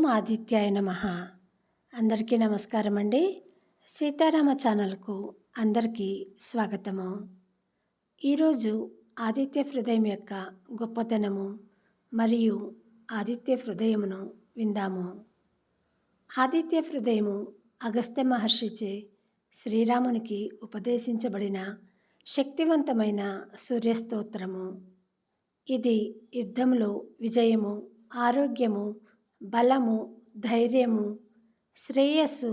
ఓం ఆదిత్యాయ నమః. అందరికీ నమస్కారం అండి. సీతారామ ఛానల్కు అందరికీ స్వాగతము. ఈరోజు ఆదిత్య హృదయం యొక్క గొప్పతనము మరియు ఆదిత్య హృదయమును విందాము. ఆదిత్య హృదయము అగస్త్య మహర్షిచే శ్రీరామునికి ఉపదేశించబడిన శక్తివంతమైన సూర్యస్తోత్రము. ఇది యుద్ధంలో విజయము, ఆరోగ్యము, బలము, ధైర్యము, శ్రేయస్సు,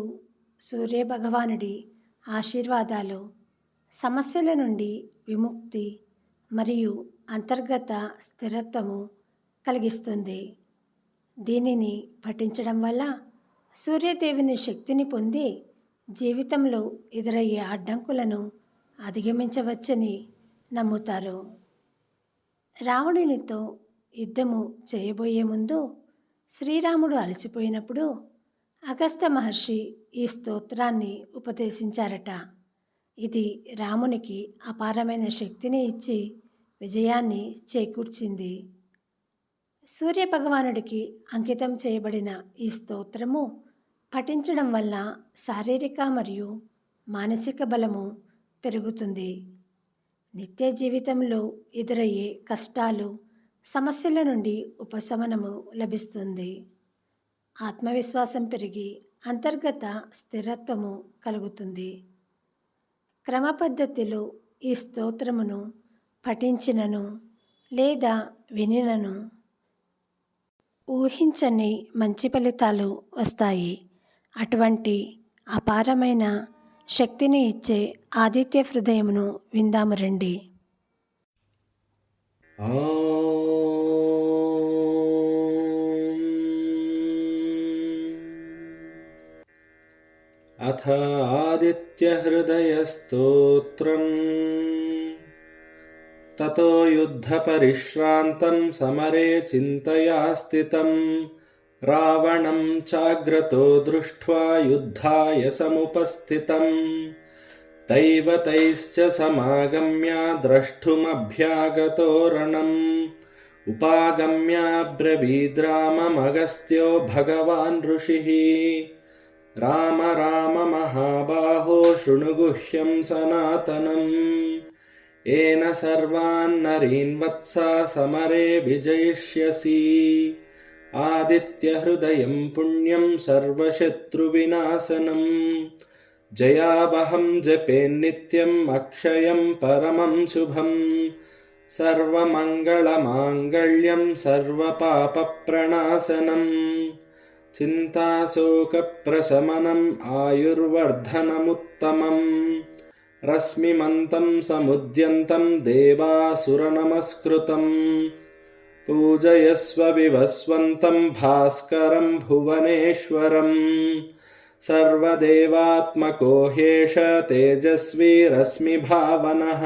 సూర్యభగవానుడి ఆశీర్వాదాలు, సమస్యల నుండి విముక్తి మరియు అంతర్గత స్థిరత్వము కలిగిస్తుంది. దీనిని పఠించడం వల్ల సూర్యదేవుని శక్తిని పొంది జీవితంలో ఎదురయ్యే అడ్డంకులను అధిగమించవచ్చని నమ్ముతారు. రావణునితో యుద్ధము చేయబోయే ముందు శ్రీరాముడు అలసిపోయినప్పుడు అగస్త్య మహర్షి ఈ స్తోత్రాన్ని ఉపదేశించారట. ఇది రామునికి అపారమైన శక్తిని ఇచ్చి విజయాన్ని చేకూర్చింది. సూర్యభగవానుడికి అంకితం చేయబడిన ఈ స్తోత్రము పఠించడం వల్ల శారీరక మరియు మానసిక బలము పెరుగుతుంది. నిత్య జీవితంలో ఎదురయ్యే కష్టాలు, సమస్యల నుండి ఉపశమనము లభిస్తుంది. ఆత్మవిశ్వాసం పెరిగి అంతర్గత స్థిరత్వము కలుగుతుంది. క్రమ పద్ధతిలో ఈ స్తోత్రమును పఠించినను లేదా వినినను ఊహించని మంచి ఫలితాలు వస్తాయి. అటువంటి అపారమైన శక్తిని ఇచ్చే ఆదిత్య హృదయమును విందాము రండి. అథ ఆదిత్యహృదయస్తోత్రం. తతో యుద్ధపరిశ్రాంతం సమరే చింతయా స్థితం రావణం చాగ్రతో దృష్ట్వా యుద్ధాయ సముపస్థితం దైవతైశ్చ సమాగమ్య ద్రష్టుమభ్యాగతో రణం ఉపాగమ్యాబ్రవీద్రామమగస్త్యో భగవాన్ ఋషిః. రామ రామ మహాబాహో శృణు గుహ్యం సనాతనం ఏన సర్వాన్ నరీన్ వత్స సమరే విజయిష్యసి. ఆదిత్య హృదయం పుణ్యం సర్వశత్రువినాశనం జయావహం జపేన్నిత్యం అక్షయం పరమం శుభం సర్వమంగళమాంగళ్యం సర్వపాపప్రణాశనం చింతాశోకప్రశమనం ఆయుర్వర్ధనముత్తమం రశ్మిమంతం సముద్యంతం దేవాసురనమస్కృతం పూజయస్వ వివస్వంతం భాస్కరం భువనేశ్వరం సర్వదేవాత్మకో హ్యేష తేజస్వీ రశ్మిభావనః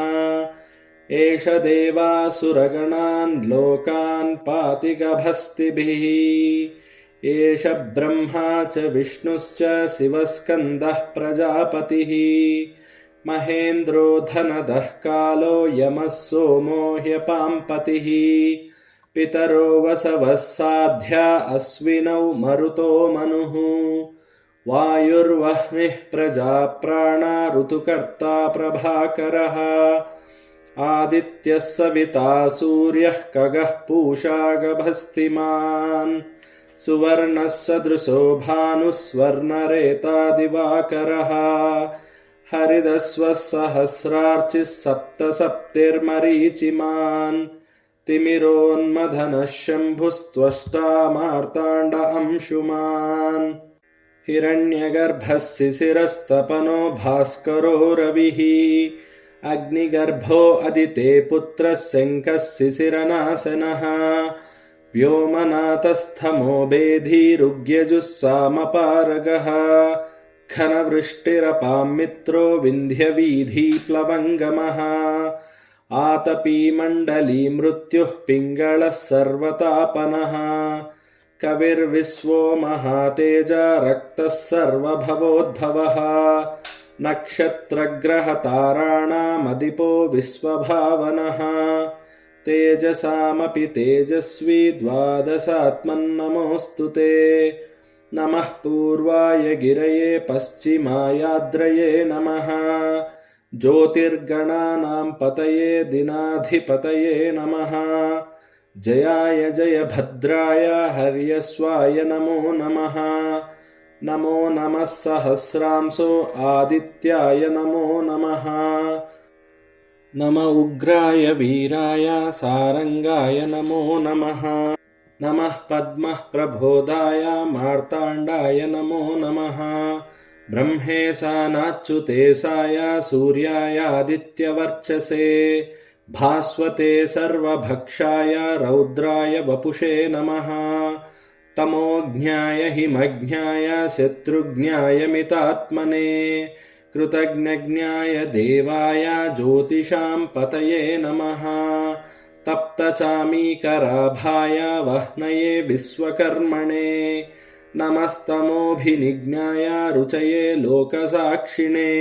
ఏష దేవాసురగణాన్ లోకాన్ పాతి గభస్తిభిః ఏష బ్రహ్మా చ విష్ణుశ్చ శివస్కందః ప్రజాపతిః మహేంద్రో ధనదః కాలో యమః సోమో హ్యపాంపతిః పితరో వసవः సాధ్యా అశ్వినౌ మరుతో మనుః వాయుర్వహ్నిః ప్రజాప్రాణా ఋతుకర్తా ప్రభాకరः ఆదిత్యः సవితా సూర్యः ఖగः పూషా గభస్తిమాన్ సువర్ణः సదృశో భానుః స్వర్ణరేతా దివాకరः హరిదస్వः సహస్రార్చిः సప్త సప్తిర్మరీచిమాన్ తిమిరోన్మథనः శంభుస్త్వష్టా మార్తాండ అంశుమాన్ హిరణ్యగర్భः శిశిరస్తపనో భాస్కరో రవిః అగ్నిగర్భో అదితే పుత్రः శంఖः శిశిరనాశనः వ్యోమనాథస్థమో బేధీరుగ్యజుస్సామపారగः ఘనవృష్టిరపాం మిత్రో వింధ్యవీధీప్లవంగమः ఆతపీమండలీ మృత్యుః పింగళः సర్వతాపనः కవిర్విశ్వో మహాతేజ రక్తः సర్వభవోద్భవः నక్షత్రగ్రహతారాణామదిపో విశ్వభావనः తేజసామపి తేజస్వీ ద్వాదశాత్మన్నమోऽస్తు తే नमः पूर्वाय गिरये पश्चिमायाद्रये नमः ज्योतिर्गणानां पतये दिनाधिपतये नमः जयाय जयभद्राय हर्यस्वाय नमो नमः नमो नमः सहस्रांशो आदित्याय नमो नमः नम उग्राय वीराय सारंगाय नमो नमः नमः पद्मः प्रबोधाय मार्ताण्डाय नमो नमः ब्रह्मेशानाच्युतेशाय सूर्यायादित्यवर्चसे भास्वते सर्वभक्षाय रौद्राय वपुषे नमः तमोज्ञाय हिमज्ञाय शत्रुज्ञाय मितात्मने कृतज्ञज्ञाय देवाय ज्योतिषां पतये नमः तप्तचामीकराभाय वह्नये विश्वकर्मणे नमस्तमोभिनिज्ञाय रुचये लोकसाक्षिणे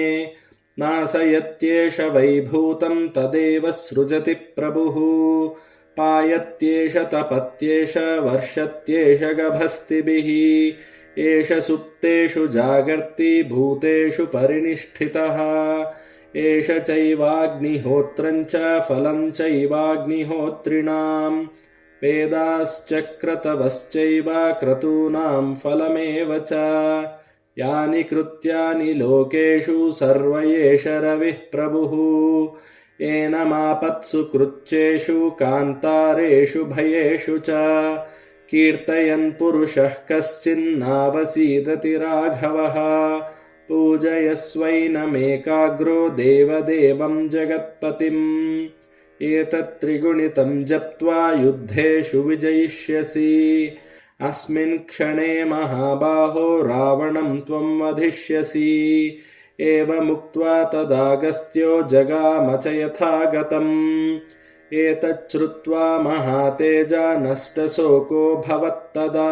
नाशयत्येष वैभूतं तदेव सृजति प्रभुः पायत्येष तपत्येष वर्षत्येष गभस्तिभिः एष सुप्तेषु जागर्ति भूतेषु परिनिष्ठितः एष चैवाग्निहोत्रं च फलं चैवाग्निहोत्रिणां वेदाश्चक्रतवश्चैव क्रतूनां फलमेव च यानि कृत्यानि लोकेषु सर्व एष रविः प्रभुः एनमापत्सु कृच्छेषु कान्तारेषु भयेषु च कीर्तयन् पुरुषः कश्चिन्नावसीदति राघवः पूजयस्वैनमेकाग्रो देवदेवं जगत्पतिम् एतत्त्रिगुणितं जप्त्वा युद्धेषु विजयिष्यसि अस्मिन् क्षणे महाबाहो रावणं त्वं वधिष्यसि एवमुक्त्वा तदागस्त्यो जगाम च यथागतम् एतच्छ्रुत्वा महातेजा नष्टशोको भवत्तदा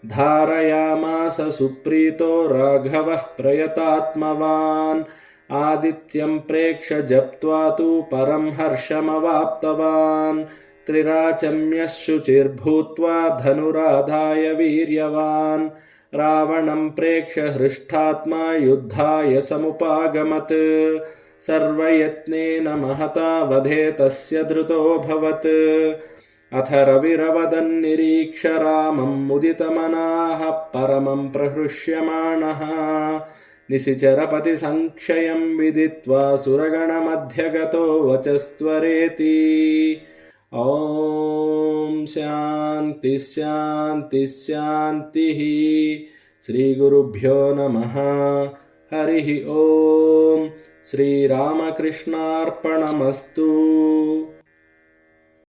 धारयामास सुप्रीतो राघवः प्रयतात्मवान् आदित्यं प्रेक्ष्य जप्त्वा तु परं हर्षमवाप्तवान् त्रिराचम्यः शुचिर्भूत्वा धनुराधाय वीर्यवान् रावणं प्रेक्ष्य हृष्टात्मा युद्धाय समुपागमत् सर्वयत्नेन महता वधे तस्य धृतोऽभवत् अथ रविरवदन्निरीक्ष्य रामं मुदितमनाः परमं प्रहृष्यमाणः निशिचरपतिसंक्षयं विदित्वा सुरगणमध्यगतो वचस्त्वरेति ॐ शान्ति शान्ति शान्तिः श्रीगुरुभ्यो नमः हरिः ॐ श्रीरामकृष्णार्पणमस्तु।